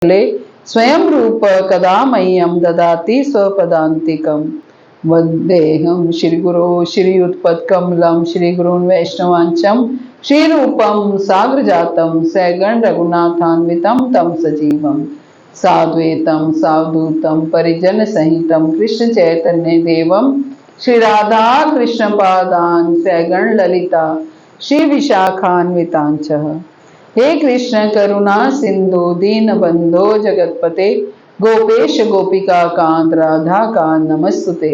स्वयं रूप कदा मह्यं ददाति स्वपदान्तिकम्। वन्देऽहं श्रीगुरो श्रीयुतपत्कमलं श्रीगुरून् वैष्णवांशं श्रीरूपं साग्रजातं सगण रघुनाथान्वितं तं सजीवं साद्वैतं सावधूतं परिजन सहितं कृष्ण चैतन्य देवं श्री राधा कृष्ण पादान् सगण ललिता श्री विशाखान्वितांच। हे कृष्ण करुणा सिंधु दीन बंधो जगतपते गोपेश गोपिका कांत राधा कांत नमस्तुते।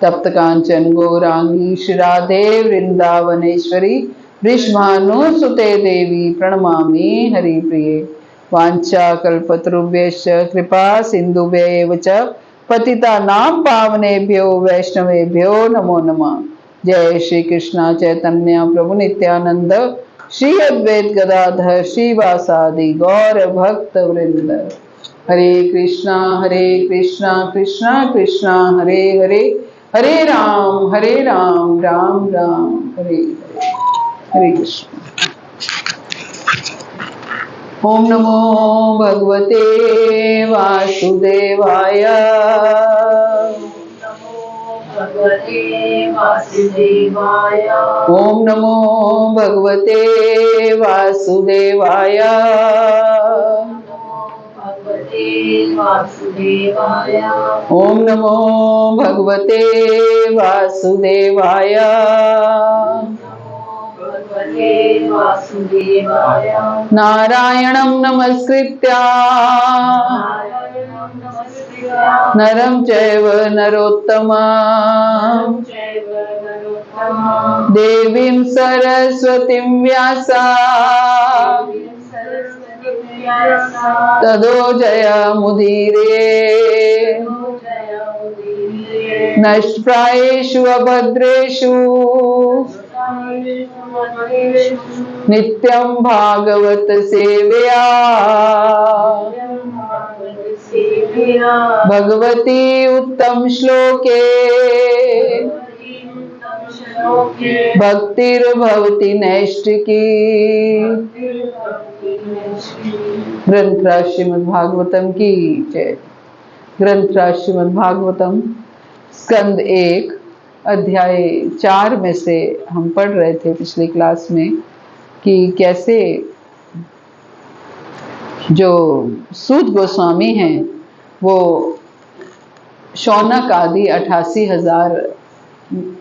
तप्त कांचन गौरांगी श्री राधे वृंदावनेश्वरी वृषभानुसुते देवी प्रणमामि हरिप्रिये। वाञ्छा कल्पतरुभ्यश्च कृपा सिन्धुभ्यैव च पतितानां पावनेभ्यो वैष्णवेभ्यो नमो नमः। जय श्री कृष्ण चैतन्य प्रभु नित्यानंद श्री अद्वैत गदाधर श्रीवासादि गौर भक्त वृंद। हरे कृष्णा कृष्णा कृष्णा हरे हरे, हरे राम राम राम हरे हरे। हरे कृष्ण। ओम नमो भगवते वासुदेवाय। भगवते वासुदेवाय। ओम नमो भगवते वासुदेवाय। भगवते वासुदेवाय। ओम नमो भगवते वासुदेवाय। भगवते वासुदेवाय। नारायणं नमस्कृत्य नरं चैव नरोत्तमं देवीं सरस्वतीं व्यासा ततो जयमुदीरये। नष्टप्रायेषु अभद्रेषु नित्यं भागवत सेवया भगवती उत्तम श्लोके भक्तिर्भवति नैष्ठिकी। ग्रंथराज श्रीमद् भागवतम की जय। ग्रंथराज श्रीमद् भागवतम स्कंद 1 अध्याय 4 में से हम पढ़ रहे थे पिछली क्लास में कि कैसे जो सूत गोस्वामी हैं वो शौनक आदि 88,000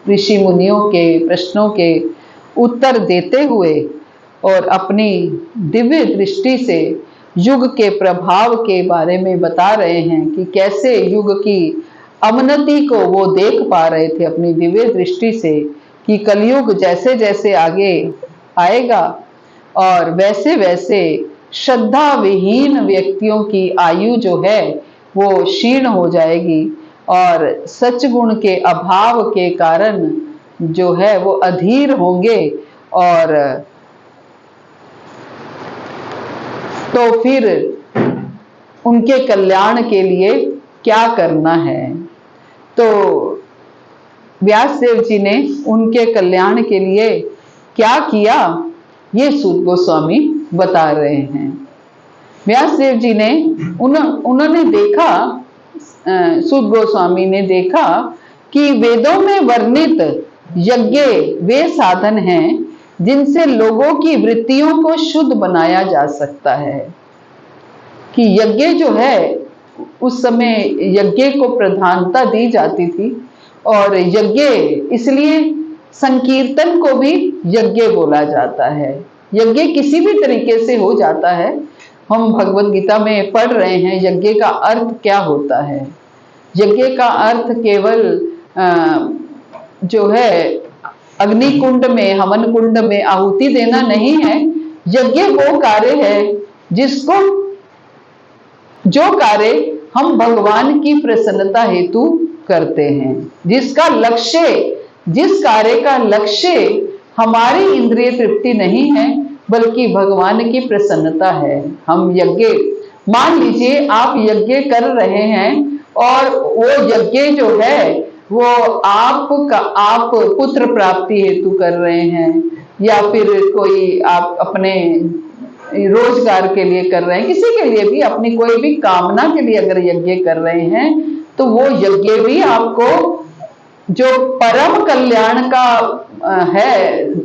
ऋषि मुनियों के प्रश्नों के उत्तर देते हुए और अपनी दिव्य दृष्टि से युग के प्रभाव के बारे में बता रहे हैं कि कैसे युग की अवनति को वो देख पा रहे थे अपनी दिव्य दृष्टि से कि कलयुग जैसे जैसे आगे आएगा और वैसे वैसे श्रद्धा विहीन व्यक्तियों की आयु जो है वो क्षीण हो जाएगी और सचगुण के अभाव के कारण जो है वो अधीर होंगे। और तो फिर उनके कल्याण के लिए क्या करना है। तो व्यासदेव जी ने उनके कल्याण के लिए क्या किया ये सूत गोस्वामी बता रहे हैं। व्यासदेव जी ने उन्होंने देखा, सूत गोस्वामी ने देखा कि वेदों में वर्णित यज्ञ वे साधन हैं जिनसे लोगों की वृत्तियों को शुद्ध बनाया जा सकता है। कि यज्ञ जो है उस समय यज्ञ को प्रधानता दी जाती थी और यज्ञ इसलिए संकीर्तन को भी यज्ञ बोला जाता है। यज्ञ किसी भी तरीके से हो जाता है। हम भगवत गीता में पढ़ रहे हैं यज्ञ का अर्थ क्या होता है। यज्ञ का अर्थ केवल जो है अग्नि कुंड में हवन कुंड में आहुति देना नहीं है। यज्ञ वो कार्य है जिसको जो कार्य हम भगवान की प्रसन्नता हेतु करते हैं, जिसका लक्ष्य, जिस कार्य का लक्ष्य हमारी इंद्रिय तृप्ति नहीं है बल्कि भगवान की प्रसन्नता है। हम यज्ञ, मान लीजिए आप यज्ञ कर रहे हैं और वो यज्ञ जो है वो आप पुत्र प्राप्ति हेतु कर रहे हैं या फिर कोई आप अपने रोजगार के लिए कर रहे हैं, किसी के लिए भी, अपनी कोई भी कामना के लिए अगर यज्ञ कर रहे हैं तो वो यज्ञ भी आपको जो परम कल्याण का है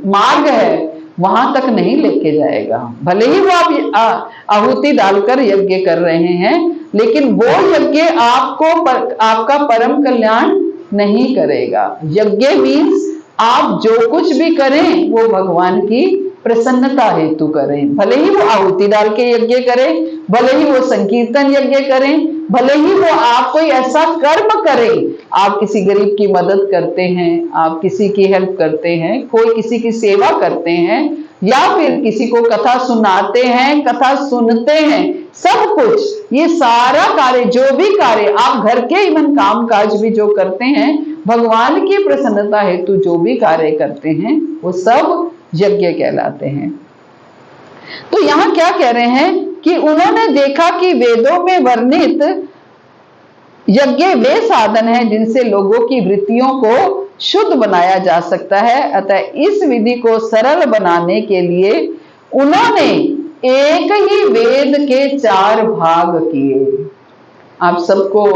मार्ग है वहां तक नहीं लेके जाएगा। भले ही वो आप आहुति डालकर यज्ञ कर रहे हैं, लेकिन वो यज्ञ आपका परम कल्याण नहीं करेगा। यज्ञ मीन्स आप जो कुछ भी करें वो भगवान की प्रसन्नता हेतु करें। भले ही वो आहुति डाल के यज्ञ करें, भले ही वो संकीर्तन यज्ञ करें, भले ही वो आप कोई ऐसा कर्म करें, आप किसी गरीब की मदद करते हैं, आप किसी की हेल्प करते हैं, कोई किसी की सेवा करते हैं, या फिर किसी को कथा सुनाते हैं, कथा सुनते हैं, सब कुछ ये सारा कार्य, जो भी कार्य आप घर के इवन काम काज भी जो करते हैं, भगवान की प्रसन्नता हेतु जो भी कार्य करते हैं वो सब यज्ञ कहलाते हैं। तो यहाँ क्या कह रहे हैं कि उन्होंने देखा कि वेदों में वर्णित यज्ञ वे साधन हैं जिनसे लोगों की वृत्तियों को शुद्ध बनाया जा सकता है। अतः इस विधि को सरल बनाने के लिए उन्होंने एक ही वेद के 4 भाग किए। आप सबको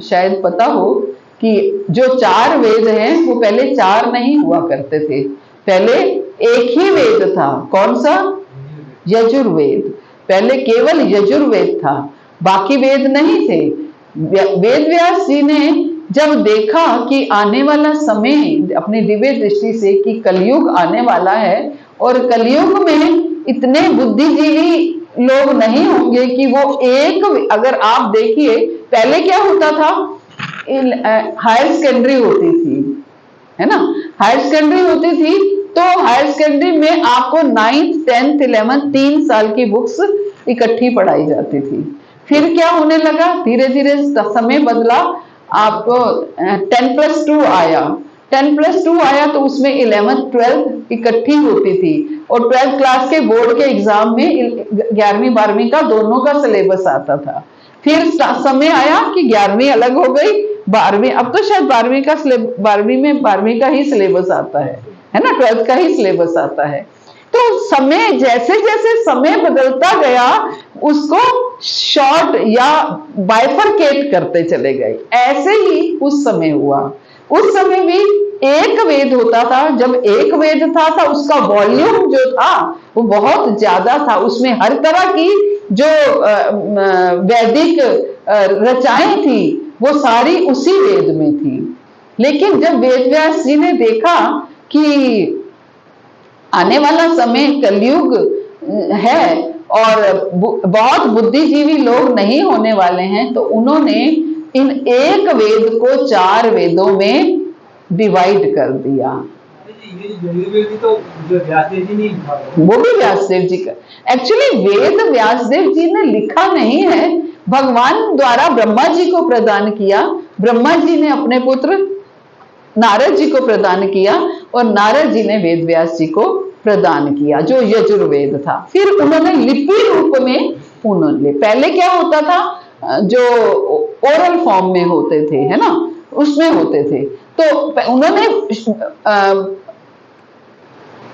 शायद पता हो कि जो 4 वेद हैं वो पहले 4 नहीं हुआ करते थे, पहले एक ही वेद था। कौन सा? यजुर्वेद। पहले केवल यजुर्वेद था, बाकी वेद नहीं थे। वेद व्यास जी ने जब देखा कि आने वाला समय अपनी दिव्य दृष्टि से कि कलयुग आने वाला है और कलयुग में इतने बुद्धिजीवी लोग नहीं होंगे कि वो एक, अगर आप देखिए पहले क्या होता था, हायर सेकेंडरी होती थी, है ना, हायर सेकेंडरी होती थी, तो हायर सेकेंडरी में आपको 9th 10th 11th 3 साल की बुक्स इकट्ठी पढ़ाई जाती थी। फिर क्या होने लगा, धीरे धीरे समय बदला, आपको 10+2 आया, 10+2 आया तो उसमें 11th 12th इकट्ठी होती थी, और 12th क्लास के बोर्ड के एग्जाम में 11वीं 12वीं का दोनों का सिलेबस आता था। फिर समय आया कि 11वीं अलग हो गई, 12वीं, अब तो शायद 12वीं का 12वीं में 12वीं का ही सिलेबस आता है ना, 12th का ही सिलेबस आता है। तो समय जैसे जैसे समय बदलता गया उसको शॉर्ट या बाइफरकेट करते चले गए। ऐसे ही उस समय हुआ। उस समय भी एक वेद होता था। जब एक वेद था उसका वॉल्यूम जो था वो बहुत ज्यादा था, उसमें हर तरह की जो वैदिक रचनाएं थी वो सारी उसी वेद में थी। लेकिन जब वेद व्यास जी ने देखा कि आने वाला समय कलयुग है और बहुत बुद्धिजीवी लोग नहीं होने वाले हैं, तो उन्होंने इन एक वेद को 4 वेदों में डिवाइड कर दिया। तो व्यासदेव जी ने लिखा, वो भी व्यासदेव जी का, एक्चुअली वेद व्यासदेव जी ने लिखा नहीं है, भगवान द्वारा ब्रह्मा जी को प्रदान किया। ब्रह्मा जी ने अपने पुत्र नारद जी को प्रदान किया और नारद जी ने वेद व्यास जी को प्रदान किया, जो यजुर्वेद था। फिर उन्होंने लिपि रूप में उन्होंने, पहले क्या होता था, जो ओरल फॉर्म में होते थे, है ना, उसमें होते थे, तो उन्होंने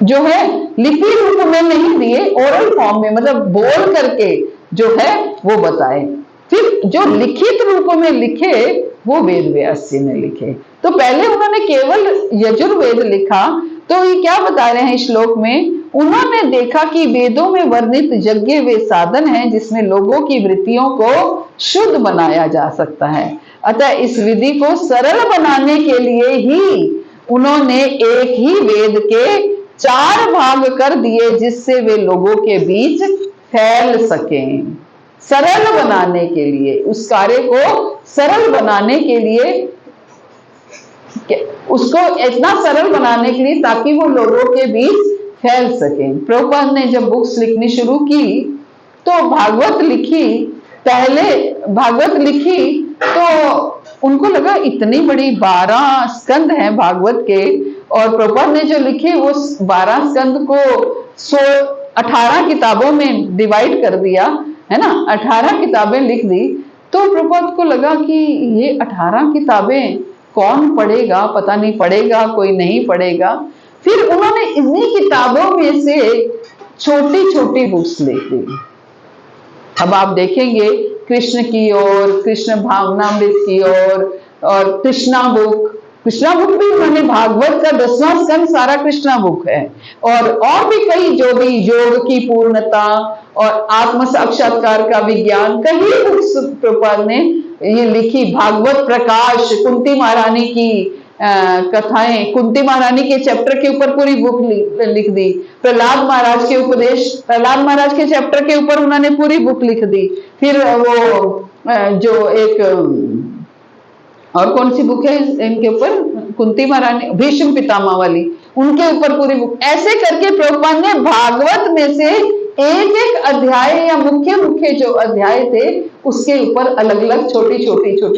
जो है लिपि रूप में नहीं दिए, ओरल फॉर्म में, मतलब बोल करके जो है वो बताए। फिर जो लिखित रूप में लिखे वो वेद व्यास जी ने लिखे। तो पहले उन्होंने केवल यजुर्वेद लिखा। तो ये क्या बता रहे हैं श्लोक में, उन्होंने देखा कि वेदों में वर्णित यज्ञ वे साधन हैं जिसमें लोगों की वृत्तियों को शुद्ध बनाया जा सकता है। अतः इस विधि को सरल बनाने के लिए ही उन्होंने एक ही वेद के 4 भाग कर दिए, जिससे वे लोगों के बीच फैल सकें। सरल बनाने के लिए, उस कार्य को सरल बनाने के लिए, उसको इतना सरल बनाने के लिए ताकि वो लोगों के बीच फैल सके। प्रभुपाद ने जब बुक्स लिखनी शुरू की तो भागवत लिखी, पहले भागवत लिखी तो उनको लगा इतनी बड़ी 12 स्कंद हैं भागवत के, और प्रभुपाद ने जो लिखे वो 12 स्कंद को 18 किताबों में डिवाइड कर दिया, है ना, 18 किताबें लिख दी। तो प्रभुपाद को लगा कि ये 18 किताबें कौन पढ़ेगा, पता नहीं पढ़ेगा कोई नहीं पढ़ेगा। फिर उन्होंने इन्हीं किताबों में से छोटी छोटी बुक्स लिख दी। अब आप देखेंगे कृष्ण की ओर, कृष्ण भावनामृत की ओर, और कृष्णा बुक भी उन्होंने, भागवत का 10वां स्कंद सारा कृष्णा बुक है। और भी कई, जो भी योग की पूर्णता और आत्म साक्षात्कार का विज्ञान, कई बुक्स प्रभुपाद ने ये लिखी। भागवत प्रकाश, कुंती महारानी की कथाएं, कुंती महारानी के चैप्टर के ऊपर पूरी बुक लिख दी। प्रहलाद महाराज के उपदेश, प्रहलाद महाराज के चैप्टर के ऊपर उन्होंने पूरी बुक लिख दी। फिर वो जो एक और कौन सी बुक है इनके ऊपर, कुंती महारानी, भीष्म पितामह वाली, उनके ऊपर पूरी बुक। ऐसे करके प्रभुपाद ने भागवत में से एक एक अध्याय या मुख्य जो अध्याय थे उसके ऊपर अलग अलग छोटी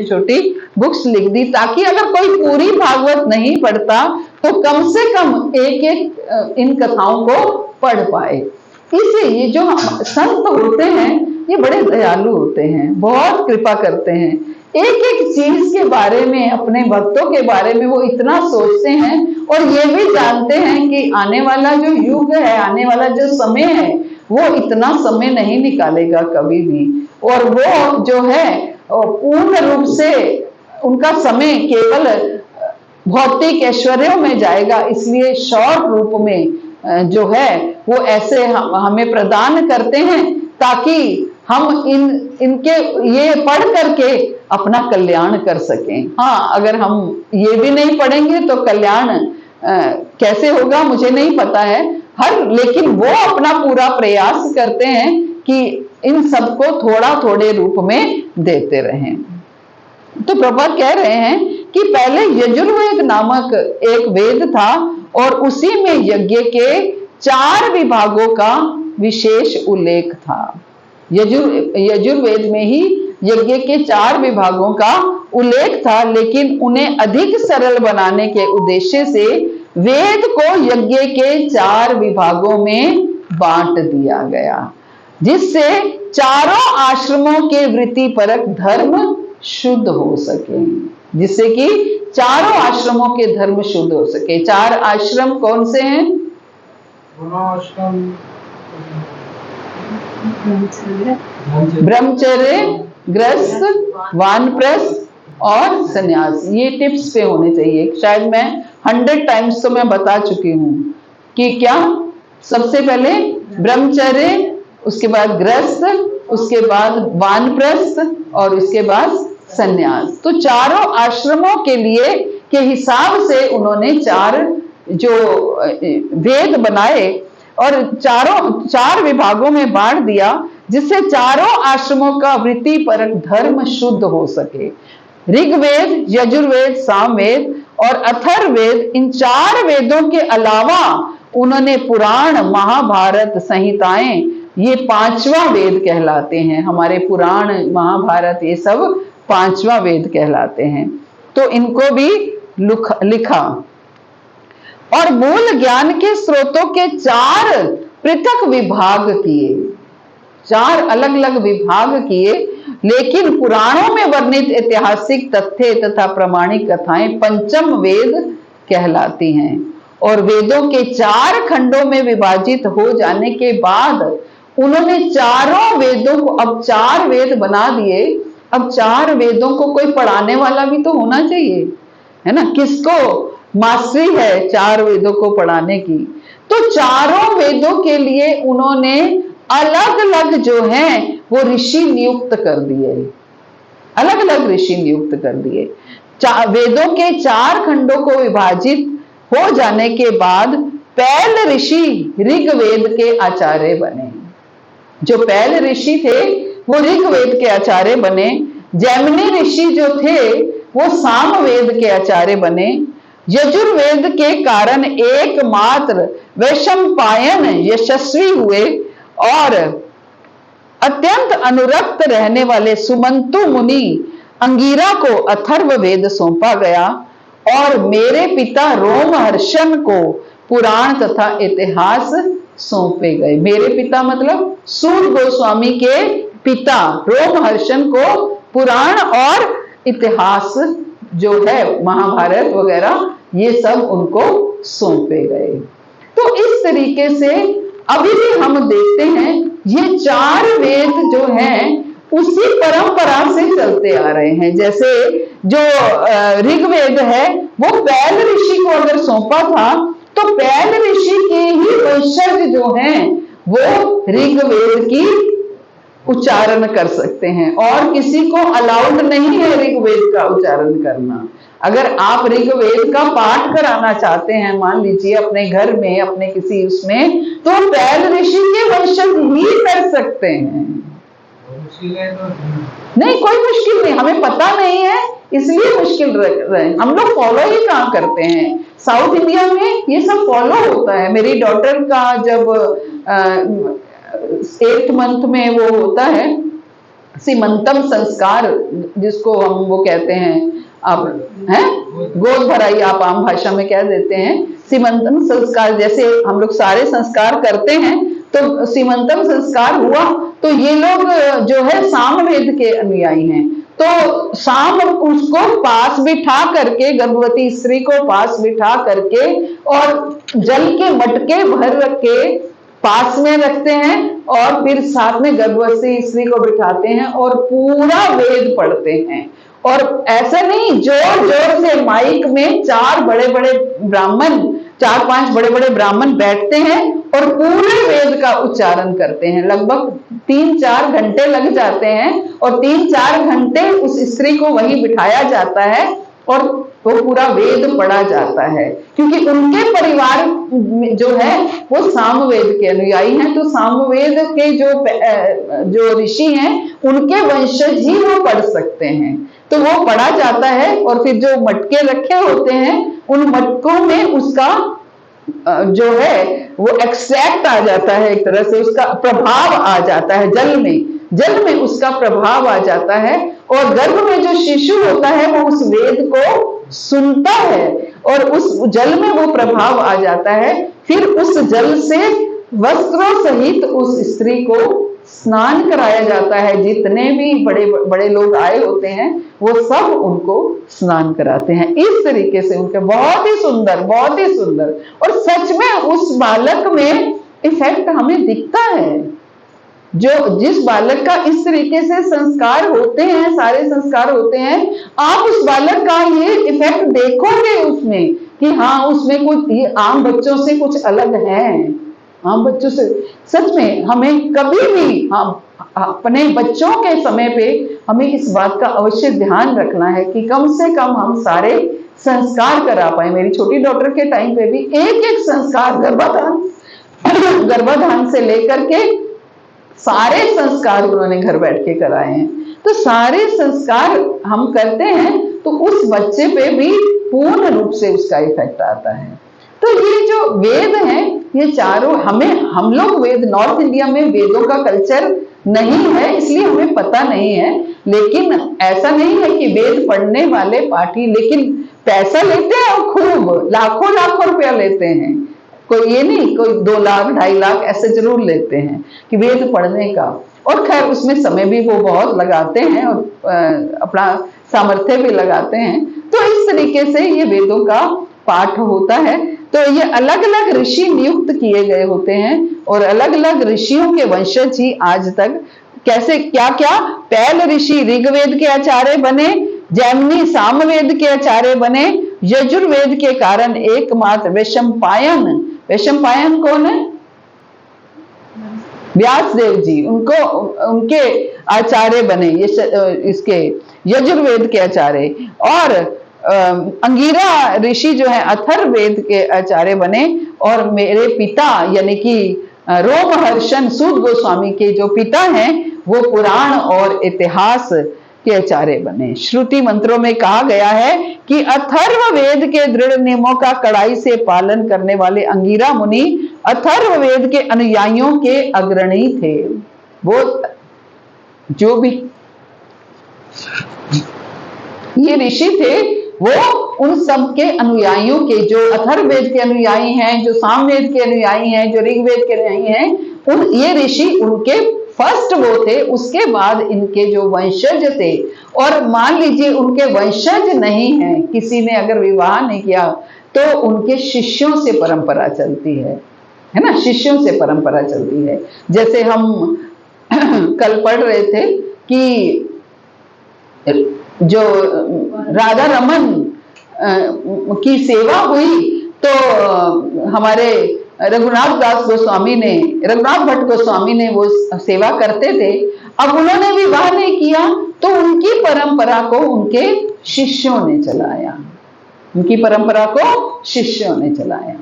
छोटी बुक्स लिख दी, ताकि अगर कोई पूरी भागवत नहीं पढ़ता तो कम से कम एक एक इन कथाओं को पढ़ पाए। इसे ये जो संत होते हैं ये बड़े दयालु होते हैं, बहुत कृपा करते हैं। एक एक चीज के बारे में, अपने भक्तों के बारे में वो इतना सोचते हैं, और ये भी जानते हैं कि आने वाला जो युग है, आने वाला जो समय है, वो इतना समय नहीं निकालेगा कभी भी। और वो जो है पूर्ण रूप से उनका समय केवल भौतिक ऐश्वर्यों में जाएगा, इसलिए शॉर्ट रूप में जो है वो ऐसे हमें प्रदान करते हैं, ताकि हम इनके ये पढ़ करके अपना कल्याण कर सकें। हाँ, अगर हम ये भी नहीं पढ़ेंगे तो कल्याण कैसे होगा मुझे नहीं पता है, लेकिन वो अपना पूरा प्रयास करते हैं कि इन सबको थोड़ा थोड़े रूप में देते रहें। तो प्रभुपाद कह रहे हैं कि पहले यजुर्वेद नामक एक वेद था, और उसी में यज्ञ के 4 विभागों का विशेष उल्लेख था। यजुर्वेद में ही यज्ञ के 4 विभागों का उल्लेख था, लेकिन उन्हें अधिक सरल बनाने के उद्देश्य से वेद को यज्ञ के 4 विभागों में बांट दिया गया, जिससे चारों आश्रमों के वृत्तिपरक धर्म शुद्ध हो सके, जिससे कि चारों आश्रमों के धर्म शुद्ध हो सके। 4 आश्रम कौन से हैं? ब्रह्मचर्य, गृहस्थ, वानप्रस्थ और सन्यास। ये टिप्स पे होने चाहिए। शायद मैं 100 टाइम्स तो मैं बता चुकी हूँ कि क्या, सबसे पहले ब्रह्मचर्य, उसके बाद गृहस्थ, उसके बाद वानप्रस्थ और उसके बाद सन्यास। तो चारों आश्रमों के लिए के हिसाब से उन्होंने 4 जो वेद बनाए और 4 विभागों में बांट दिया, जिससे चारों आश्रमों का वृत्तिपरक धर्म शुद्ध हो सके। ऋग्वेद, यजुर्वेद, सामवेद और अथर्ववेद, इन 4 वेदों के अलावा उन्होंने पुराण, महाभारत, संहिताएं, ये 5वां वेद कहलाते हैं। हमारे पुराण, महाभारत, ये सब 5वां वेद कहलाते हैं। तो इनको भी लिखा, और मूल ज्ञान के स्रोतों के 4 पृथक विभाग किए, 4 अलग अलग विभाग किए। लेकिन पुराणों में वर्णित ऐतिहासिक तथ्य तथा प्रमाणिक कथाएं पंचम वेद कहलाती हैं। और वेदों के 4 खंडों में विभाजित हो जाने के बाद उन्होंने चारों वेदों को, अब 4 वेद बना दिए। अब 4 वेदों को कोई पढ़ाने वाला भी तो होना चाहिए, है ना? किसको मास्टरी है 4 वेदों को पढ़ाने की? तो चारों वेदों के लिए उन्होंने अलग अलग जो हैं वो ऋषि नियुक्त कर दिए, अलग अलग ऋषि नियुक्त कर दिए। वेदों के 4 खंडों को विभाजित हो जाने के बाद पैल ऋषि ऋग्वेद के आचार्य बने। जो पैल ऋषि थे वो ऋग्वेद के आचार्य बने। जैमिनी ऋषि जो थे वो सामवेद के आचार्य बने। यजुर्वेद के कारण एकमात्र वैशंपायन यशस्वी हुए, और अत्यंत अनुरक्त रहने वाले सुमंतु मुनि अंगिरा को अथर्ववेद सौंपा गया, और मेरे पिता रोमहर्षण को पुराण तथा इतिहास सौंपे गए। मेरे पिता मतलब सूत गोस्वामी के पिता रोमहर्षण को पुराण और इतिहास जो है, महाभारत वगैरह, ये सब उनको सौंपे गए। तो इस तरीके से अभी भी हम देखते हैं ये 4 वेद जो हैं उसी परंपरा से चलते आ रहे हैं। जैसे जो ऋग्वेद है वो पैल ऋषि को अगर सौंपा था तो पैल ऋषि के ही वंशज जो हैं वो ऋग्वेद की उच्चारण कर सकते हैं और किसी को अलाउड नहीं है ऋग्वेद का उच्चारण करना। अगर आप ऋग्वेद का पाठ कराना चाहते हैं मान लीजिए अपने घर में अपने किसी उसमें, तो पैल ऋषि के वंशज ही कर सकते हैं। नहीं कोई मुश्किल नहीं, हमें पता नहीं है इसलिए मुश्किल रहे। हम लोग फॉलो ही कहाँ करते हैं, साउथ इंडिया में ये सब फॉलो होता है। मेरी डॉटर का जब 8th मंथ में वो होता है सीमंतम संस्कार, जिसको हम वो कहते हैं आप हैं गोद भराई, आप आम भाषा में कह देते हैं सीमंतम संस्कार। जैसे हम लोग सारे संस्कार करते हैं तो सीमंतम संस्कार हुआ तो ये लोग जो है सामवेद के अनुयायी हैं, तो साम उसको पास बिठा करके, गर्भवती स्त्री को पास बिठा करके और जल के मटके भर के पास में रखते हैं और फिर साथ में गर्भवती स्त्री को बिठाते हैं और पूरा वेद पढ़ते हैं। और ऐसा नहीं, जोर जोर से माइक में 4 बड़े बड़े ब्राह्मण, 4-5 बड़े बड़े ब्राह्मण बैठते हैं और पूरे वेद का उच्चारण करते हैं। लगभग 3-4 घंटे लग जाते हैं और 3-4 घंटे उस स्त्री को वहीं बिठाया जाता है और वो पूरा वेद पढ़ा जाता है, क्योंकि उनके परिवार जो है वो सामवेद के अनुयायी हैं। तो सामवेद के जो ऋषि हैं उनके वंशज ही वो पढ़ सकते हैं, तो वो पढ़ा जाता है। और फिर जो मटके रखे होते हैं उन मटकों में उसका जो है वो एक्सट्रैक्ट आ जाता है, एक तरह से उसका प्रभाव आ जाता है, जल में उसका प्रभाव आ जाता है और गर्भ में जो शिशु होता है वो उस वेद को सुनता है और उस जल में वो प्रभाव आ जाता है। फिर उस जल से वस्त्रों सहित उस स्त्री को स्नान कराया जाता है। जितने भी बड़े बड़े लोग आए होते हैं वो सब उनको स्नान कराते हैं इस तरीके से। उनके बहुत ही सुंदर और सच में उस बालक में इफेक्ट हमें दिखता है। जो जिस बालक का इस तरीके से संस्कार होते हैं, सारे संस्कार होते हैं, आप उस बालक का ये इफेक्ट देखोगे उसमें कि हाँ उसमें कुछ ये आम बच्चों से कुछ अलग है। आम बच्चों से सच में हमें कभी भी हम अपने बच्चों के समय पे हमें इस बात का अवश्य ध्यान रखना है कि कम से कम हम सारे संस्कार करा पाए। मेरी छोटी डॉटर के टाइम पे भी एक संस्कार गर्भाधान से लेकर के सारे संस्कार उन्होंने घर बैठ के कराए हैं। तो सारे संस्कार हम करते हैं तो उस बच्चे पे भी पूर्ण रूप से उसका इफेक्ट आता है। तो ये जो वेद हैं ये चारों हम लोग वेद, नॉर्थ इंडिया में वेदों का कल्चर नहीं है इसलिए हमें पता नहीं है। लेकिन ऐसा नहीं है कि वेद पढ़ने वाले पाठी लेकिन पैसा लेते हैं और खूब लाखों रुपया लेते हैं। कोई ये नहीं, कोई 2 लाख 2.5 लाख ऐसे जरूर लेते हैं कि वेद पढ़ने का। और खैर उसमें समय भी वो बहुत लगाते हैं और अपना सामर्थ्य भी लगाते हैं। तो इस तरीके से ये वेदों का पाठ होता है। तो ये अलग अलग ऋषि नियुक्त किए गए होते हैं और अलग अलग ऋषियों के वंशज ही आज तक कैसे क्या पैल ऋषि ऋग्वेद के आचार्य बने, जैमिनी सामवेद के आचार्य बने, यजुर्वेद के कारण एकमात्र वैशंपायन कौन है? व्यासदेव जी, उनके आचार्य बने, ये इसके यजुर्वेद के आचार्य। और अंगिरा ऋषि जो है अथर्ववेद के आचार्य बने। और मेरे पिता यानी कि रोमहर्षण सूत गोस्वामी के जो पिता हैं वो पुराण और इतिहास के आचार्य बने। श्रुति मंत्रों में कहा गया है कि अथर्ववेद के दृढ़ नियमों का कड़ाई से पालन करने वाले अंगिरा मुनि अथर्ववेद के अनुयायियों के अग्रणी थे। वो जो भी ये ऋषि थे वो उन सब के अनुयायियों के, जो अथर्ववेद के अनुयायी हैं, जो सामवेद के अनुयायी हैं, जो ऋग्वेद के अनुयायी हैं, ये ऋषि उनके फर्स्ट वो थे। उसके बाद इनके जो वंशज थे, और मान लीजिए उनके वंशज नहीं हैं, किसी ने अगर विवाह नहीं किया तो उनके शिष्यों से परंपरा चलती है। है ना, शिष्यों से परंपरा चलती है। जैसे हम कल पढ़ रहे थे कि जो राधा रमन की सेवा हुई तो हमारे रघुनाथ भट्ट गोस्वामी ने वो सेवा करते थे। अब उन्होंने विवाह नहीं किया तो उनकी परंपरा को उनके शिष्यों ने चलाया, उनकी परंपरा को शिष्यों ने चलाया।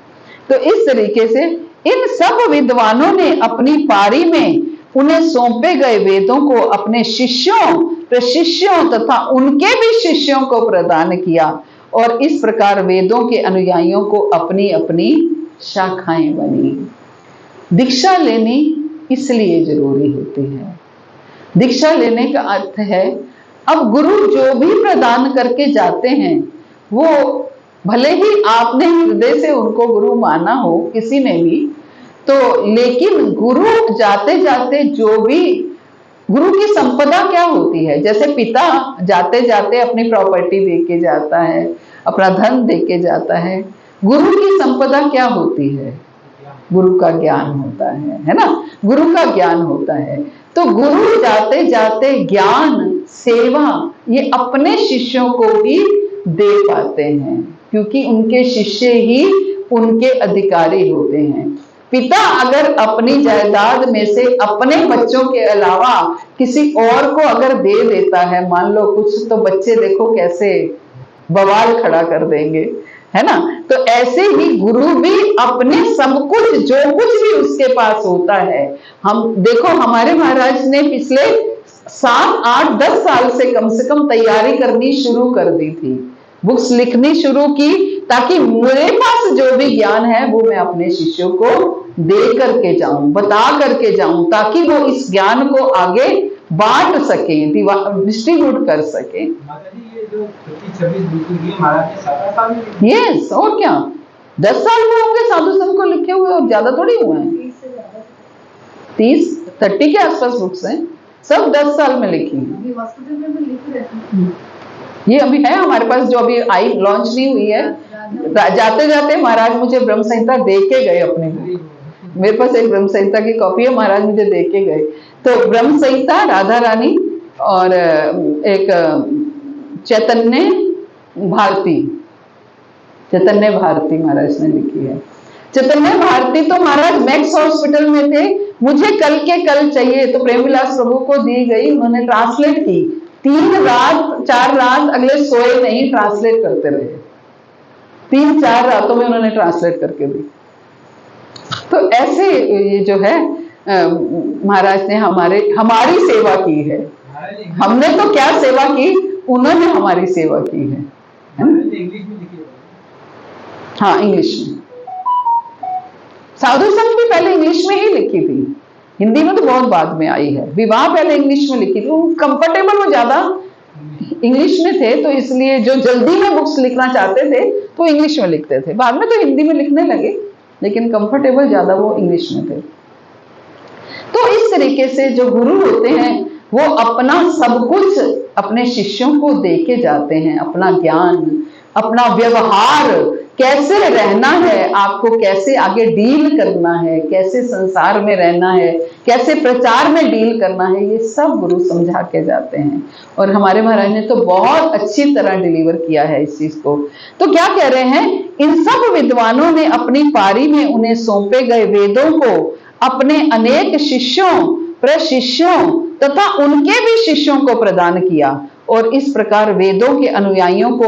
तो इस तरीके से इन सब विद्वानों ने अपनी पारी में उन्हें सौंपे गए वेदों को अपने शिष्यों, प्रशिष्यों तथा उनके भी शिष्यों को प्रदान किया और इस प्रकार वेदों के अनुयायियों को अपनी अपनी शाखाएं बनी। दीक्षा लेनी इसलिए जरूरी होती है। दीक्षा लेने का अर्थ है, अब गुरु जो भी प्रदान करके जाते हैं वो भले ही आपने हृदय से उनको गुरु माना हो किसी ने भी, तो लेकिन गुरु जाते जाते जो भी, गुरु की संपदा क्या होती है, जैसे पिता जाते जाते अपनी प्रॉपर्टी दे के जाता है, अपना धन दे के जाता है, गुरु की संपदा क्या होती है? गुरु का ज्ञान होता है ना, गुरु का ज्ञान होता है। तो गुरु जाते जाते ज्ञान, सेवा ये अपने शिष्यों को भी दे पाते हैं, क्योंकि उनके शिष्य ही उनके अधिकारी होते हैं। पिता अगर अपनी जायदाद में से अपने बच्चों के अलावा किसी और को अगर दे देता है, मान लो कुछ, तो बच्चे देखो कैसे बवाल खड़ा कर देंगे, है ना। तो ऐसे ही गुरु भी अपने सब कुछ, जो कुछ भी उसके पास होता है, हम देखो हमारे महाराज ने पिछले 7, 8, 10 साल से कम तैयारी करनी शुरू कर दी थी, बुक्स लिखनी शुरू की, ताकि मेरे पास जो भी ज्ञान है वो मैं अपने शिष्यों को दे करके जाऊं, बता करके जाऊं, ताकि वो इस ज्ञान को आगे बांट सके, डिस्ट्रीब्यूट कर सके। यस, और क्या 10 साल हुए होंगे साधु संत को लिखे हुए, और ज्यादा थोड़ी हुए हैं, 30 के आसपास बुक्स हैं, सब 10 साल में लिखी है। ये अभी है हमारे पास, जो अभी आई, लॉन्च नहीं हुई है। जाते जाते महाराज मुझे ब्रह्म संहिता दे के गए अपने, मेरे पास एक ब्रह्म संहिता की कॉपी है, महाराज मुझे दे के गए। तो ब्रह्म संहिता राधा रानी और एक चैतन्य भारती महाराज ने लिखी है। चैतन्य भारती तो महाराज मैक्स हॉस्पिटल में थे, मुझे कल के कल चाहिए, तो प्रेम विलास प्रभु को दी गई, उन्होंने ट्रांसलेट की, 3 रात 4 रात अगले सोए नहीं, ट्रांसलेट करते रहे, 3-4 रातों में उन्होंने ट्रांसलेट करके दी। तो ऐसे ये जो है महाराज ने हमारी सेवा की है। हमने तो क्या सेवा की, उन्होंने हमारी सेवा की है। हाँ, इंग्लिश में। साधु संत भी पहले इंग्लिश में ही लिखी थी, हिंदी में तो बहुत बाद में आई है। विवाह पहले इंग्लिश में लिखी थी, कंफर्टेबल वो ज्यादा इंग्लिश में थे, तो इसलिए जो जल्दी में बुक्स लिखना चाहते थे तो इंग्लिश में लिखते थे, बाद में तो हिंदी में लिखने लगे, लेकिन कंफर्टेबल ज्यादा वो इंग्लिश में थे। तो इस तरीके से जो गुरु होते हैं वो अपना सब कुछ अपने शिष्यों को दे के जाते हैं, अपना ज्ञान, अपना व्यवहार, कैसे रहना है, आपको कैसे आगे डील करना है, कैसे संसार में रहना है, कैसे प्रचार में डील करना है, ये सब गुरु समझा के जाते हैं। और हमारे महाराज ने तो बहुत अच्छी तरह डिलीवर किया है इस चीज को। तो क्या कह रहे हैं, इन सब विद्वानों ने अपनी पारी में उन्हें सौंपे गए वेदों को अपने अनेक शिष्यों, प्रशिष्यों तथा उनके भी शिष्यों को प्रदान किया और इस प्रकार वेदों के अनुयायियों की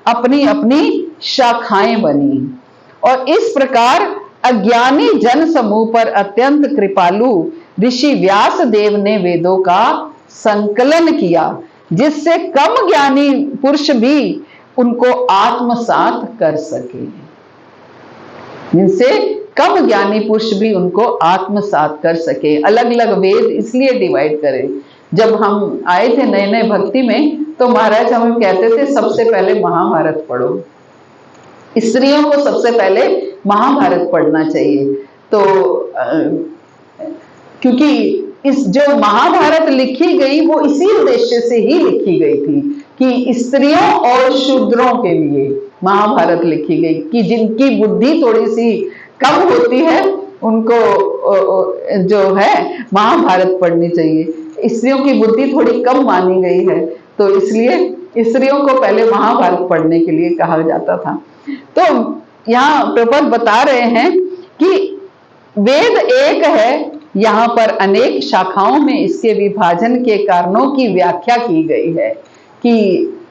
अपनी अपनी शाखाएं बनी। और इस प्रकार अज्ञानी जन समूह पर अत्यंत कृपालु ऋषि व्यास देव ने वेदों का संकलन किया, जिससे कम ज्ञानी पुरुष भी उनको आत्मसात कर सके, जिनसे कम ज्ञानी पुरुष भी उनको आत्मसात कर सके। अलग अलग वेद इसलिए डिवाइड करें, जब हम आए थे नए नए भक्ति में तो महाराज हमें कहते थे सबसे पहले महाभारत पढ़ो, स्त्रियों को सबसे पहले महाभारत पढ़ना चाहिए। तो क्योंकि इस जो महाभारत लिखी गई वो इसी उद्देश्य से ही लिखी गई थी कि स्त्रियों और शूद्रों के लिए, महाभारत लिखी गई कि जिनकी बुद्धि थोड़ी सी कम होती है उनको जो है महाभारत पढ़नी चाहिए। स्त्रियों की बुद्धि थोड़ी कम मानी गई है, तो इसलिए स्त्रियों को पहले महाभारत पढ़ने के लिए कहा जाता था। तो यहाँ प्रभुपाद बता रहे हैं कि वेद एक है, यहाँ पर अनेक शाखाओं में इसके विभाजन के कारणों की व्याख्या की गई है कि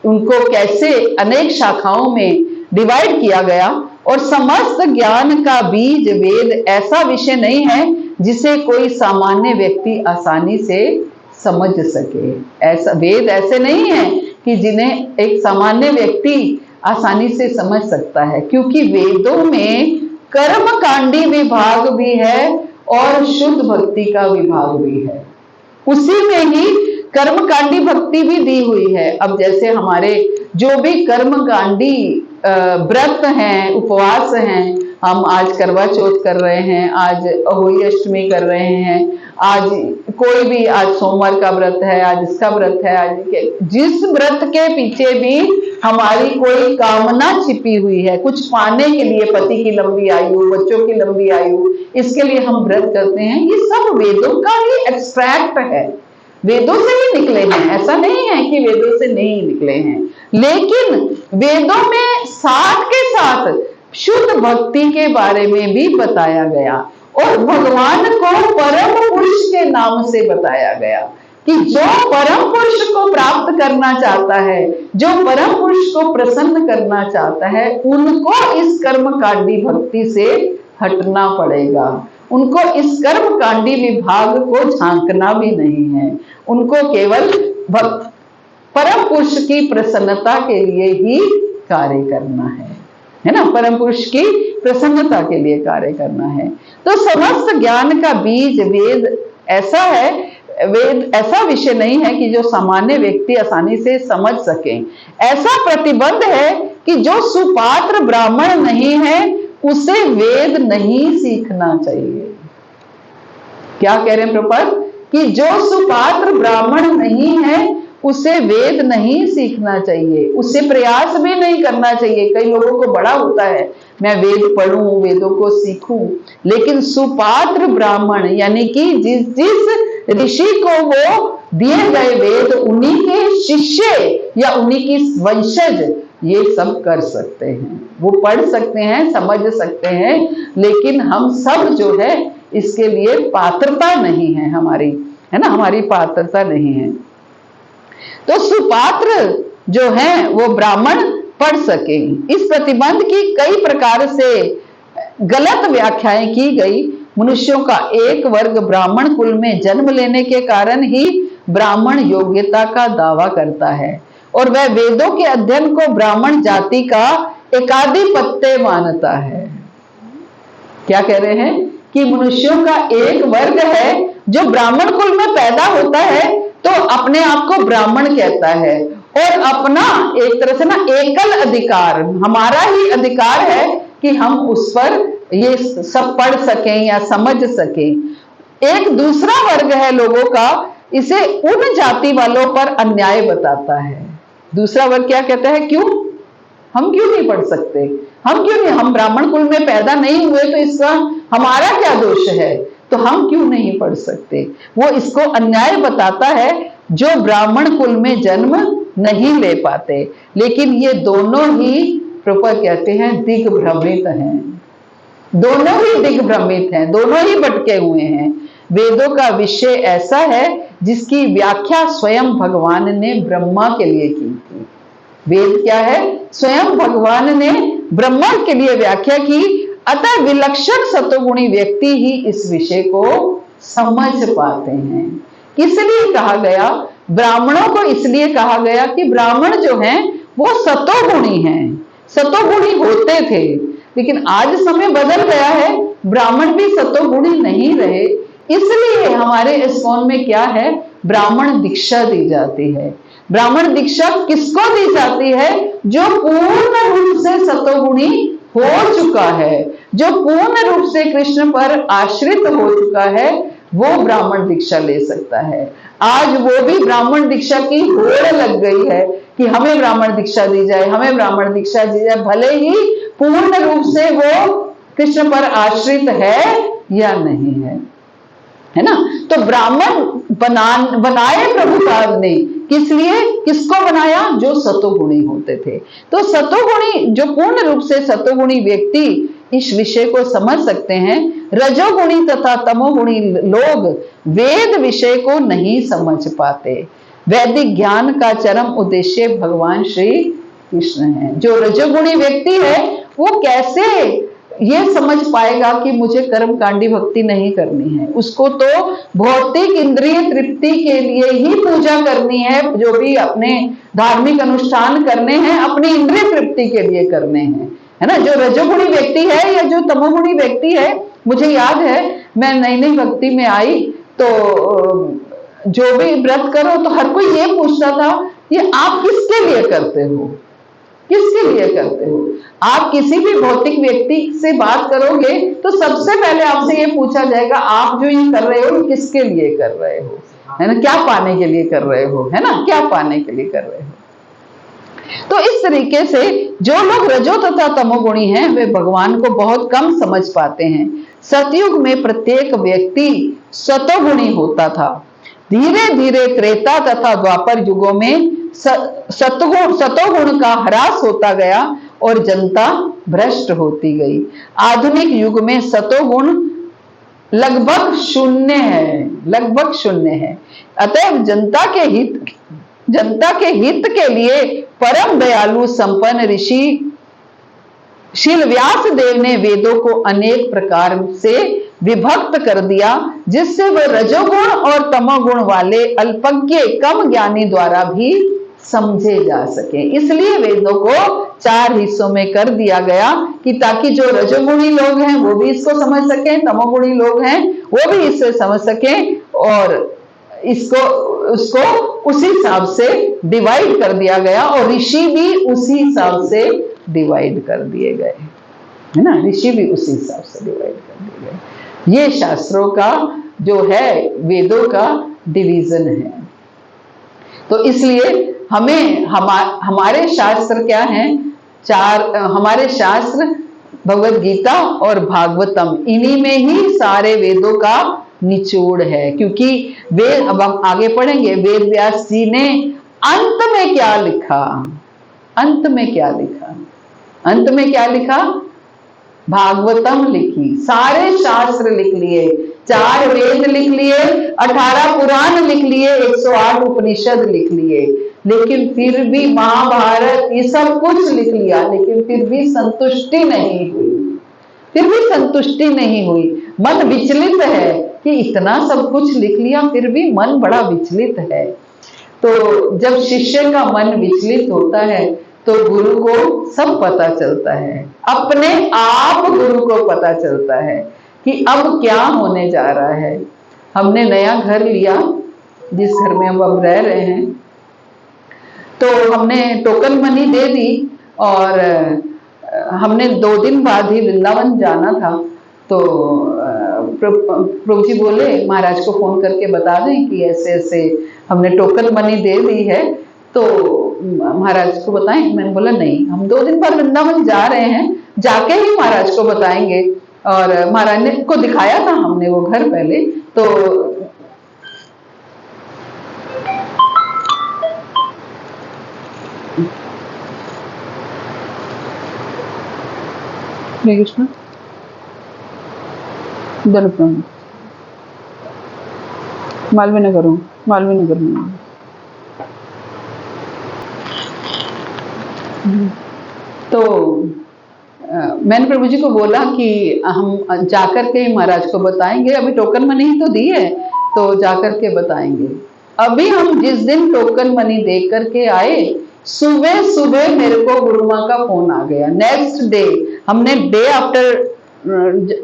उनको कैसे अनेक शाखाओं में डिवाइड किया गया। और समस्त ज्ञान का बीज वेद ऐसा विषय नहीं है जिसे कोई सामान्य व्यक्ति आसानी से समझ सके। ऐसा वेद ऐसे नहीं है कि जिन्हें एक सामान्य व्यक्ति आसानी से समझ सकता है, क्योंकि वेदों में कर्मकांडी विभाग भी है और शुद्ध भक्ति का विभाग भी है। उसी में ही कर्मकांडी भक्ति भी दी हुई है। अब जैसे हमारे जो भी कर्मकांडी व्रत हैं, उपवास हैं, हम आज करवा चौथ कर रहे हैं, आज अहोई अष्टमी कर रहे हैं, आज कोई भी, आज सोमवार का व्रत है, आज इसका व्रत है, आज जिस व्रत के पीछे भी हमारी कोई कामना छिपी हुई है, कुछ पाने के लिए, पति की लंबी आयु, बच्चों की लंबी आयु, इसके लिए हम व्रत करते हैं। ये सब वेदों का ही एक्सट्रैक्ट है, वेदों से ही निकले हैं। ऐसा नहीं है कि वेदों से नहीं निकले हैं, लेकिन वेदों में साथ के साथ शुद्ध भक्ति के बारे में भी बताया गया और भगवान को परम पुरुष के नाम से बताया गया कि जो परम पुरुष को प्राप्त करना चाहता है, जो परम पुरुष को प्रसन्न करना चाहता है, उनको इस कर्मकांडी भक्ति से हटना पड़ेगा। उनको इस कर्मकांडी विभाग को झांकना भी नहीं है, उनको केवल परम पुरुष की प्रसन्नता के लिए ही कार्य करना है ना, परम पुरुष की प्रसन्नता के लिए कार्य करना है। तो समस्त ज्ञान का बीज वेद ऐसा है, वेद ऐसा विषय नहीं है कि जो सामान्य व्यक्ति आसानी से समझ सके। ऐसा प्रतिबंध है कि जो सुपात्र ब्राह्मण नहीं है उसे वेद नहीं सीखना चाहिए। क्या कह रहे हैं प्रभुपाद कि जो सुपात्र ब्राह्मण नहीं है उसे वेद नहीं सीखना चाहिए, उसे प्रयास भी नहीं करना चाहिए। कई लोगों को बड़ा होता है मैं वेद पढ़ूं, वेदों को सीखूं, लेकिन सुपात्र ब्राह्मण यानी कि जिस ऋषि को वो दिए गए वेद, उन्हीं के शिष्य या उन्हीं की वंशज ये सब कर सकते हैं, वो पढ़ सकते हैं, समझ सकते हैं, लेकिन हम सब जो है इसके लिए पात्रता नहीं है हमारी, है ना, हमारी पात्रता नहीं है। तो सुपात्र जो है वो ब्राह्मण पढ़ सके। इस प्रतिबंध की कई प्रकार से गलत व्याख्याएं की गई। मनुष्यों का एक वर्ग ब्राह्मण कुल में जन्म लेने के कारण ही ब्राह्मण योग्यता का दावा करता है और वह वेदों के अध्ययन को ब्राह्मण जाति का एकाधिपत्य मानता है। क्या कह रहे हैं कि मनुष्यों का एक वर्ग है जो ब्राह्मण कुल में पैदा होता है तो अपने आप को ब्राह्मण कहता है और अपना एक तरह से ना एकल अधिकार, हमारा ही अधिकार है कि हम उस पर ये सब पढ़ सकें या समझ सकें। एक दूसरा वर्ग है लोगों का, इसे उन जाति वालों पर अन्याय बताता है। दूसरा वर्ग क्या कहता है, क्यों हम क्यों नहीं पढ़ सकते, हम क्यों नहीं, हम ब्राह्मण कुल में पैदा नहीं हुए तो इसका हमारा क्या दोष है, तो हम क्यों नहीं पढ़ सकते। वो इसको अन्याय बताता है जो ब्राह्मण कुल में जन्म नहीं ले पाते। लेकिन ये दोनों ही प्रभुपाद कहते हैं दिग्भ्रमित हैं, दोनों ही दिग्भ्रमित हैं, दोनों ही भटके हुए हैं। वेदों का विषय ऐसा है जिसकी व्याख्या स्वयं भगवान ने ब्रह्मा के लिए की थी। वेद क्या है, स्वयं भगवान ने ब्रह्मा के लिए व्याख्या की, अतः विलक्षण सतोगुणी व्यक्ति ही इस विषय को समझ पाते हैं। इसलिए कहा गया, ब्राह्मणों को इसलिए कहा गया कि ब्राह्मण जो हैं वो सतोगुणी हैं, सतोगुणी होते थे, लेकिन आज समय बदल गया है, ब्राह्मण भी सतोगुणी नहीं रहे। इसलिए हमारे इस्कॉन में क्या है, ब्राह्मण दीक्षा दी जाती है। ब्राह्मण दीक्षा किसको दी जाती है, जो पूर्ण रूप से सतोगुणी हो चुका है, जो पूर्ण रूप से कृष्ण पर आश्रित हो चुका है, वो ब्राह्मण दीक्षा ले सकता है। आज वो भी ब्राह्मण दीक्षा की होड़ लग गई है कि हमें ब्राह्मण दीक्षा दी जाए, हमें ब्राह्मण दीक्षा दी जाए, भले ही पूर्ण रूप से वो कृष्ण पर आश्रित है या नहीं है ना। तो ब्राह्मण बनाए प्रभुपाद ने, किस लिए, किसको बनाया, जो सतोगुणी होते थे। तो सतोगुणी, जो पूर्ण रूप से सतोगुणी व्यक्ति इस विषय को समझ सकते हैं। रजोगुणी तथा तमोगुणी लोग वेद विषय को नहीं समझ पाते। वैदिक ज्ञान का चरम उद्देश्य भगवान श्री कृष्ण है। जो रजोगुणी व्यक्ति है वो कैसे ये समझ पाएगा कि मुझे कर्मकांडी भक्ति नहीं करनी है। उसको तो भौतिक इंद्रिय तृप्ति के लिए ही पूजा करनी है, जो भी अपने धार्मिक अनुष्ठान करने हैं अपनी इंद्रिय तृप्ति के लिए करने हैं, है ना। जो रजोगुणी व्यक्ति है या जो तमोगुणी व्यक्ति है, मुझे याद है मैं नई नई भक्ति में आई तो जो भी व्रत करो तो हर कोई ये पूछता था, ये आप किसके लिए करते हो, किसके लिए करते हो। आप किसी भी भौतिक व्यक्ति से बात करोगे तो सबसे पहले आपसे ये पूछा जाएगा, आप जो ये कर रहे हो किसके लिए कर रहे हो, है ना, क्या पाने के लिए कर रहे हो, है ना, क्या पाने के लिए कर रहे हो। तो इस तरीके से जो लोग रजो तथा तमोगुणी हैं वे भगवान को बहुत कम समझ पाते हैं। सतयुग में प्रत्येक व्यक्ति सतोगुणी होता था। धीरे धीरे त्रेता तथा द्वापर युगों में सतोगुण का ह्रास होता गया और जनता भ्रष्ट होती गई। आधुनिक युग में सतोगुण लगभग शून्य है, लगभग शून्य है। अतएव जनता के हित के लिए परम दयालु संपन्न ऋषि शील व्यास देव ने वेदों को अनेक प्रकार से विभक्त कर दिया, जिससे वह रजोगुण और तमोगुण वाले अल्पज्ञ कम ज्ञानी द्वारा भी समझे जा सके। इसलिए वेदों को 4 हिस्सों में कर दिया गया कि ताकि जो रजोगुणी लोग हैं वो भी इसको समझ सकें, तमोगुणी लोग हैं वो भी इससे समझ सकें, और इसको उसको उसी हिसाब से डिवाइड कर दिया गया। और ऋषि भी उसी हिसाब से डिवाइड कर दिए गए, है ना, ऋषि भी उसी हिसाब से डिवाइड कर दिए गए। ये शास्त्रों का जो है, वेदों का डिवीजन है। तो इसलिए हमें हमारे शास्त्र क्या हैं, 4 हमारे शास्त्र भगवद गीता और भागवतम, इन्हीं में ही सारे वेदों का निचोड़ है। क्योंकि वेद, अब हम आगे पढ़ेंगे, वेद व्यास जी ने अंत में क्या लिखा, अंत में क्या लिखा, अंत में क्या लिखा, भागवतम लिखी, सारे शास्त्र लिख लिए, 4 वेद लिख लिए, 18 पुराण लिख लिए, 108 उपनिषद लिख लिए, लेकिन फिर भी महाभारत, ये सब कुछ लिख लिया, लेकिन फिर भी संतुष्टि नहीं हुई, फिर भी संतुष्टि नहीं हुई। मन विचलित है कि इतना सब कुछ लिख लिया फिर भी मन बड़ा विचलित है। तो जब शिष्य का मन विचलित होता है तो गुरु को सब पता चलता है, अपने आप गुरु को पता चलता है कि अब क्या होने जा रहा है। हमने नया घर लिया, जिस घर में हम अब रह रहे हैं, तो हमने टोकन मनी दे दी और हमने 2 दिन बाद ही वृंदावन जाना था। तो प्रभु जी बोले महाराज को फोन करके बता दें कि ऐसे ऐसे हमने टोकन मनी दे दी है, तो महाराज को बताएं। मैंने बोला नहीं, हम 2 दिन बाद वृंदावन जा रहे हैं, जाके ही महाराज को बताएंगे। और महाराज ने को दिखाया था हमने वो घर पहले, तो हरे कृष्ण मालवीय नगर हूँ, मालवीय नगर में। तो मैंने प्रभु जी को बोला कि हम जाकर के महाराज को बताएंगे, अभी टोकन मनी ही तो दी है, तो जाकर के बताएंगे। अभी हम जिस दिन टोकन मनी दे करके आए, सुबह सुबह मेरे को गुरु माँ का फोन आ गया। नेक्स्ट डे, हमने डे आफ्टर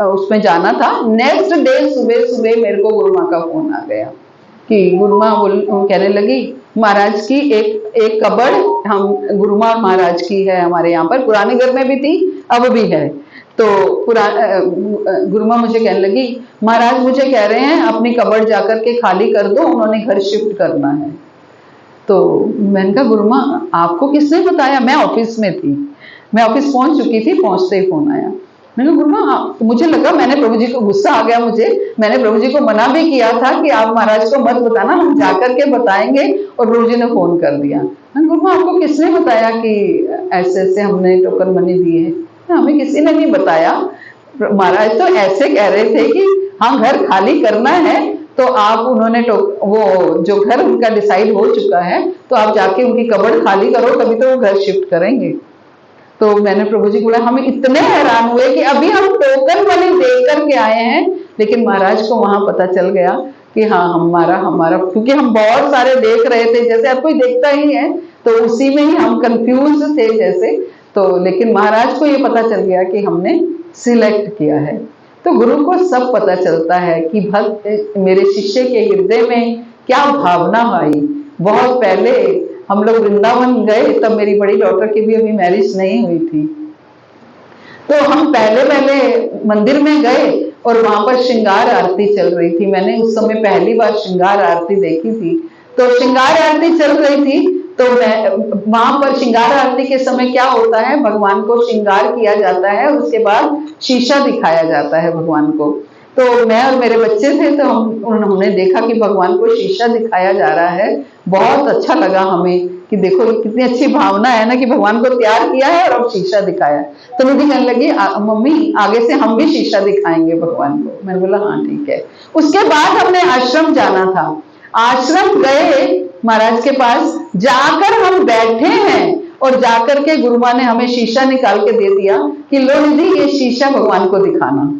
उसमें जाना था, नेक्स्ट डे सुबह सुबह मेरे को गुरु माँ का फोन आ गया कि गुरु माँ कहने लगी महाराज की एक कब्र, हम गुरु माँ महाराज की है हमारे यहाँ पर, पुराने घर में भी थी अब भी है। तो गुरु माँ मुझे कहने लगी महाराज मुझे कह रहे हैं अपनी कब्र जाकर के खाली कर दो, उन्होंने घर शिफ्ट करना है। तो मैंने कहा गुरु माँ आपको किसने बताया? मैं ऑफिस में थी, मैं ऑफिस पहुंच चुकी थी, पहुंचते ही फोन आया। मैंने कहा गुरु माँ, तो मुझे लगा मैंने प्रभु जी को गुस्सा आ गया मुझे, मैंने प्रभु जी को मना भी किया था कि आप महाराज को मत बताना, हम जाकर के बताएंगे, और प्रभु जी ने फोन कर दिया। मैंने गुरु माँ आपको किसने बताया कि ऐसे ऐसे हमने टोकन मनी दी है? हमें किसी ने नहीं बताया, महाराज तो ऐसे कह रहे थे कि हाँ घर खाली करना है, तो आप उन्होंने वो जो घर उनका डिसाइड हो चुका है, तो आप जाके उनकी कबड़ खाली करो, तभी तो वो घर शिफ्ट करेंगे। तो मैंने प्रभु जी को बोला, हम इतने हैरान हुए कि अभी हम टोकन मनी दे करके आए हैं, लेकिन महाराज को वहां पता चल गया कि हाँ हमारा क्योंकि हम बहुत सारे देख रहे थे, जैसे अब कोई देखता ही है, तो उसी में ही हम कंफ्यूज थे जैसे। तो लेकिन महाराज को ये पता चल गया कि हमने सिलेक्ट किया है। तो गुरु को सब पता चलता है कि भक्त मेरे शिष्य के हृदय में क्या भावना आई। बहुत पहले हम लोग वृंदावन गए, तब मेरी बड़ी डॉटर की भी अभी मैरिज नहीं हुई थी, तो हम पहले मंदिर में गए और वहां पर श्रृंगार आरती चल रही थी। मैंने उस समय पहली बार श्रृंगार आरती देखी थी। तो श्रृंगार आरती चल रही थी, तो मैं वहां पर श्रृंगार आरती के समय क्या होता है, भगवान को श्रृंगार किया जाता है, उसके बाद शीशा दिखाया जाता है भगवान को। तो मैं और मेरे बच्चे थे, तो हमने देखा कि भगवान को शीशा दिखाया जा रहा है। बहुत अच्छा लगा हमें कि देखो कितनी अच्छी भावना है ना, कि भगवान को तैयार किया है और अब शीशा दिखाया। तो मुझे कहने लगी मम्मी आगे से हम भी शीशा दिखाएंगे भगवान को। मैंने बोला हाँ ठीक है। उसके बाद हमने आश्रम जाना था, आश्रम गए महाराज के पास, जाकर हम बैठे हैं और जाकर के गुरु माँ ने हमें शीशा निकाल के दे दिया कि लो निधि ये शीशा भगवान को दिखाना।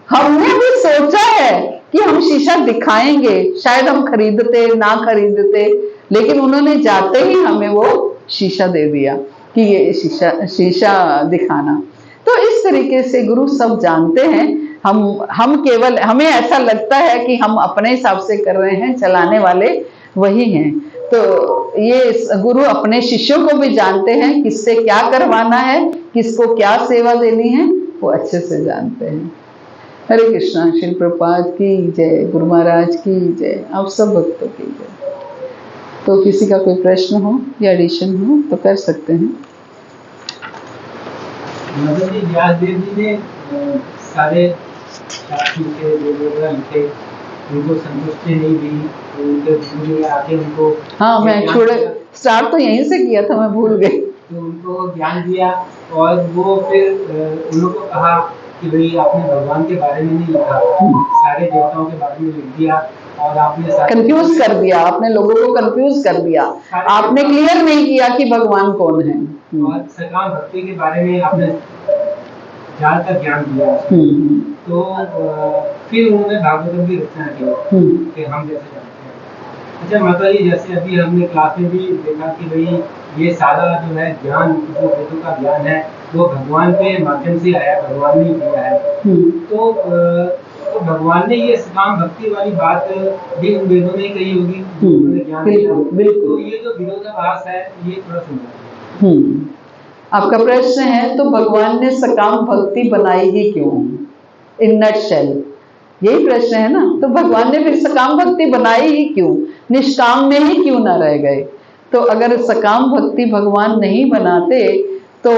हमने भी सोचा है कि हम शीशा दिखाएंगे, शायद हम खरीदते ना खरीदते, लेकिन उन्होंने जाते ही हमें वो शीशा दे दिया कि ये शीशा दिखाना। तो इस तरीके से गुरु सब जानते हैं। हम केवल, हमें ऐसा लगता है कि हम अपने हिसाब से कर रहे हैं, चलाने वाले वही हैं। तो ये गुरु अपने शिष्यों को भी जानते हैं, किससे क्या करवाना है, किसको क्या सेवा देनी है, वो अच्छे से जानते हैं। हरे कृष्णा। श्री प्रभुपाद की जय, गुरु महाराज की जय, आप सब भक्तों की जय। तो किसी का कोई प्रश्न हो या एडिशन हो तो कर सकते हैं। मतलब जी व्यासदेव जी ने सारे शास्त्री के जो लिखे, उनको संतुष्टि नहीं दी, उनके गुरु में आके उनको, हाँ मैं थोड़े स्टार्ट तो यहीं से किया था, मैं भूल गई। तो उनको ज्ञान दिया और वो फिर उन लोगों को कहा कि भाई आपने भगवान के बारे में नहीं लिखा, सारे देवताओं के बारे में लिख दिया और आपने कंफ्यूज कर दिया, आपने लोगों को कंफ्यूज कर दिया, आपने क्लियर नहीं किया कि भगवान कौन है। और सकाम भक्ति के बारे में आपने ज्यादातर ज्ञान दिया। तो फिर उन्होंने भागवतम की रचना की कि हम जैसे जानते हैं। अच्छा माता जी, जैसे अभी हमने क्लास में भी देखा कि भाई ये सारा जो है ज्ञान, जो वेदों का ज्ञान है वो भगवान के माध्यम से आया, भगवान ने दिया है। तो भगवान ने ये सकाम भक्ति वाली बात भी उन वेदों ने कही होगी, उन्होंने ज्ञान दिया। तो ये जो विरोधाभास है ये थोड़ा समझाइए। आपका प्रश्न है तो भगवान ने सकाम भक्ति बनाई ही क्यों, इन नटशेल यही प्रश्न है ना। तो भगवान ने फिर सकाम भक्ति बनाई ही क्यों, निष्काम में ही क्यों ना रह गए। तो अगर सकाम भक्ति भगवान नहीं बनाते तो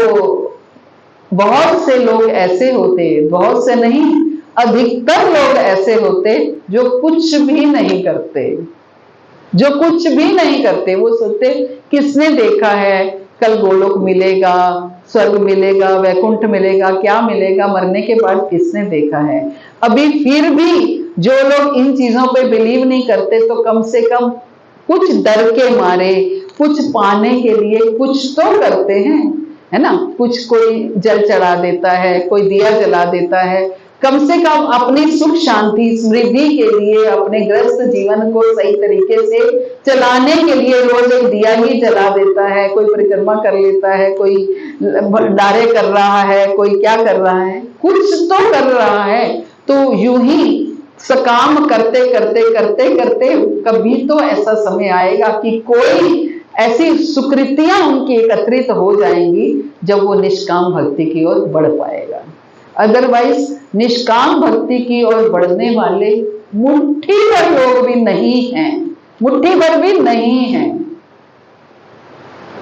बहुत से लोग ऐसे होते, बहुत से नहीं अधिकतर लोग ऐसे होते जो कुछ भी नहीं करते, जो कुछ भी नहीं करते। वो सोचते किसने देखा है कल गोलोक मिलेगा, स्वर्ग मिलेगा, वैकुंठ मिलेगा, क्या मिलेगा मरने के बाद, किसने देखा है। अभी फिर भी जो लोग इन चीजों पे बिलीव नहीं करते तो कम से कम कुछ डर के मारे, कुछ पाने के लिए कुछ तो करते हैं, है ना। कुछ कोई जल चढ़ा देता है, कोई दिया जला देता है, कम से कम अपनी सुख शांति समृद्धि के लिए, अपने ग्रस्त जीवन को सही तरीके से चलाने के लिए रोज एक दिया ही जला देता है। कोई परिक्रमा कर लेता है, कोई भंडारे कर रहा है, कोई क्या कर रहा है, कुछ तो कर रहा है। तो यूं ही सकाम करते करते करते करते कभी तो ऐसा समय आएगा कि कोई ऐसी सुकृतियां उनकी एकत्रित हो जाएंगी जब वो निष्काम भक्ति की ओर बढ़ पाएगा। अदरवाइज निष्काम भक्ति की ओर बढ़ने वाले मुट्ठी भर लोग भी नहीं हैं, मुट्ठी भर भी नहीं हैं।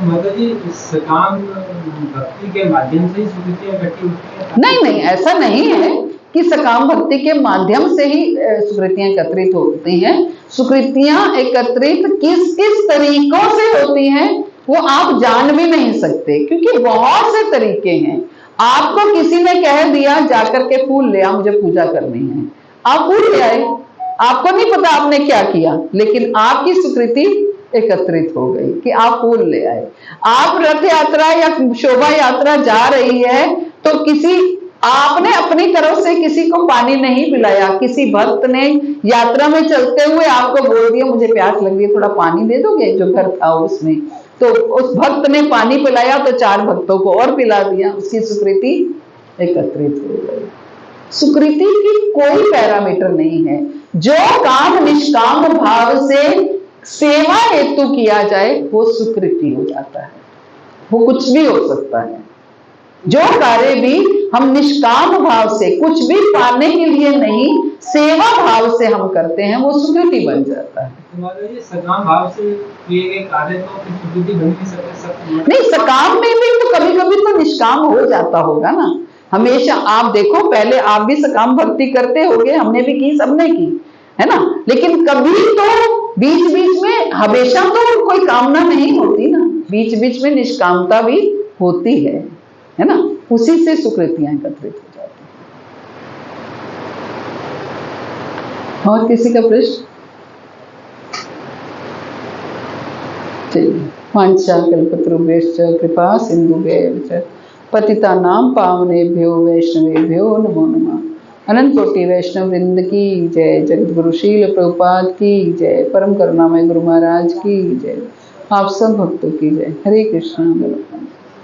माता जी सकाम भक्ति के माध्यम से ही स्वीकृतियां इकट्ठी होती हैं? नहीं नहीं, ऐसा नहीं है कि सकाम भक्ति के माध्यम से ही सुकृतियां एकत्रित होती हैं। सुकृतियां एकत्रित किस किस तरीकों से होती हैं वो आप जान भी नहीं सकते, क्योंकि बहुत से तरीके हैं। आपको किसी ने कह दिया जाकर के फूल ले आ, मुझे पूजा करनी है, आप फूल ले आए, आपको नहीं पता आपने क्या किया, लेकिन आपकी सुकृति एकत्रित हो गई कि आप फूल ले आए। आप रथ यात्रा या शोभा यात्रा जा रही है तो किसी आपने अपनी तरफ से किसी को पानी नहीं पिलाया, किसी भक्त ने यात्रा में चलते हुए आपको बोल दिया मुझे प्यास लग रही है, थोड़ा पानी दे दोगे, जो घर था उसमें, तो उस भक्त ने पानी पिलाया तो 4 भक्तों को और पिला दिया, उसकी सुकृति एकत्रित हो गई। सुकृति की कोई पैरामीटर नहीं है। जो काम निष्काम भाव से सेवा हेतु किया जाए वो सुकृति हो जाता है, वो कुछ भी हो सकता है। जो कार्य भी हम निष्काम भाव से, कुछ भी पाने के लिए नहीं, सेवा भाव से हम करते हैं, वो सुकृति बन जाता है। तो सकाम भाव से किए गए कार्य तो फिर सुकृति बन नहीं सकते? नहीं, सकाम में भी तो कभी कभी तो निष्काम हो जाता होगा ना। हमेशा आप देखो, पहले आप भी सकाम भक्ति करते होगे, हमने भी की, सबने की, है ना, लेकिन कभी तो बीच बीच में, हमेशा तो कोई कामना नहीं होती ना, बीच बीच में निष्कामता भी होती है ना, उसी से सुकृतियां एकत्रित हो जाती हैं। और किसी का प्रश्न? चलिए। वाञ्छाकल्पतरुभ्यश्च कृपा सिन्धुभ्येव च पतितानां पावनेभ्यो वैष्णवेभ्यो नमो नमः। अनंत कोटि वैष्णव वृंद की जय। जगतगुरु शील प्रभुपाद की जय। परम करुणामय गुरु महाराज की जय। आप सब भक्तों की जय। हरे कृष्ण।